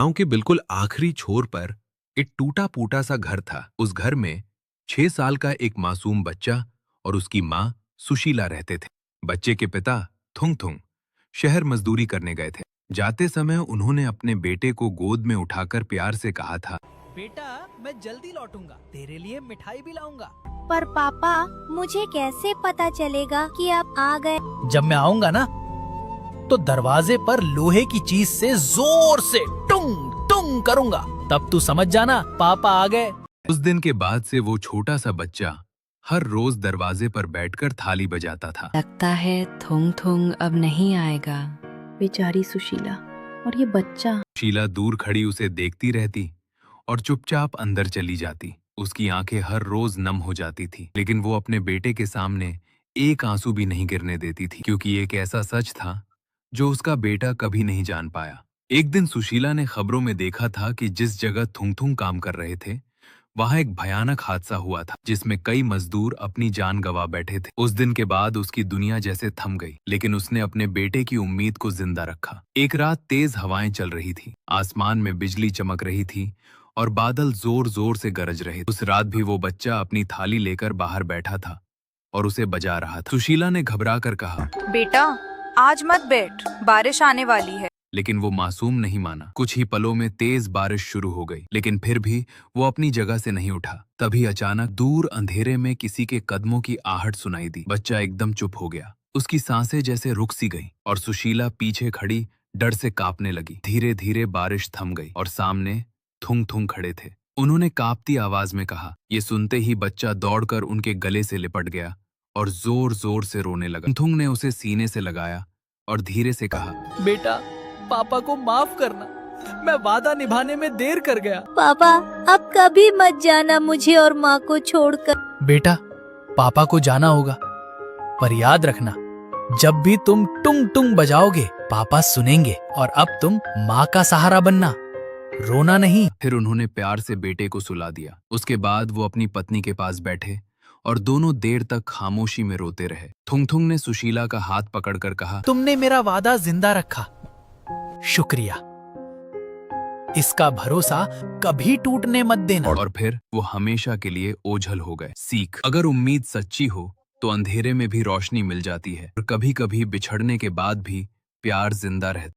गांव के बिल्कुल आखिरी छोर पर एक टूटा फूटा सा घर था। उस घर में 6 साल का एक मासूम बच्चा और उसकी माँ सुशीला रहते थे। बच्चे के पिता थुंग थुंग शहर मजदूरी करने गए थे। जाते समय उन्होंने अपने बेटे को गोद में उठाकर प्यार से कहा था, बेटा, मैं जल्दी लौटूंगा, तेरे लिए मिठाई भी लाऊंगा। पर पापा, मुझे कैसे पता चलेगा कि आप आ गए? जब मैं आऊंगा ना, तो दरवाजे पर लोहे की चीज से जोर से टुंग टुंग करूंगा, तब तू समझ जाना पापा आ गए। उस दिन के बाद से वो छोटा सा बच्चा हर रोज दरवाजे पर बैठकर थाली बजाता था। लगता है थुंग थुंग अब नहीं आएगा। बेचारी सुशीला, और ये बच्चा। शीला दूर खड़ी उसे देखती रहती और चुपचाप अंदर चली जाती। उसकी आंखें हर रोज नम हो जाती थी, लेकिन वो अपने बेटे के सामने एक आंसू भी नहीं गिरने देती थी, क्योंकि एक ऐसा सच था जो उसका बेटा कभी नहीं जान पाया। एक दिन सुशीला ने खबरों में देखा था कि जिस जगह थुंग थुंग काम कर रहे थे, वहां एक भयानक हादसा हुआ था, जिसमें कई मजदूर अपनी जान गंवा बैठे थे। उस दिन के बाद उसकी दुनिया जैसे थम गई, लेकिन उसने अपने बेटे की उम्मीद को जिंदा रखा। एक रात तेज हवाएं चल रही थी, आसमान में बिजली चमक रही थी और बादल जोर जोर से गरज रहे। उस रात भी वो बच्चा अपनी थाली लेकर बाहर बैठा था और उसे बजा रहा था। सुशीला ने घबरा कर कहा, बेटा, आज मत बैठ, बारिश आने वाली है। लेकिन वो मासूम नहीं माना। कुछ ही पलों में तेज बारिश शुरू हो गई, लेकिन फिर भी वो अपनी जगह से नहीं उठा। तभी अचानक दूर अंधेरे में किसी के कदमों की आहट सुनाई दी। बच्चा एकदम चुप हो गया, उसकी सांसें जैसे रुक सी गईं और सुशीला पीछे खड़ी डर से कांपने लगी। धीरे धीरे बारिश थम गई और सामने थुंग थुंग खड़े थे। उन्होंने कांपती आवाज में कहा। ये सुनते ही बच्चा दौड़कर उनके गले से लिपट गया और जोर जोर से रोने लगा। थुंग ने उसे सीने से लगाया और धीरे से कहा, बेटा, पापा को माफ करना, मैं वादा निभाने में देर कर गया। पापा, अब कभी मत जाना मुझे और माँ को छोड़कर। बेटा, पापा को जाना होगा, पर याद रखना, जब भी तुम टुंग टुंग बजाओगे पापा सुनेंगे, और अब तुम माँ का सहारा बनना, रोना नहीं। फिर उन्होंने प्यार से बेटे को सुला दिया। उसके बाद वो अपनी पत्नी के पास बैठे और दोनों देर तक खामोशी में रोते रहे। थुंग थुंग ने सुशीला का हाथ पकड़कर कहा, तुमने मेरा वादा जिंदा रखा, शुक्रिया। इसका भरोसा कभी टूटने मत देना। और फिर वो हमेशा के लिए ओझल हो गए। सीख, अगर उम्मीद सच्ची हो तो अंधेरे में भी रोशनी मिल जाती है, और कभी कभी बिछड़ने के बाद भी प्यार जिंदा रहता है।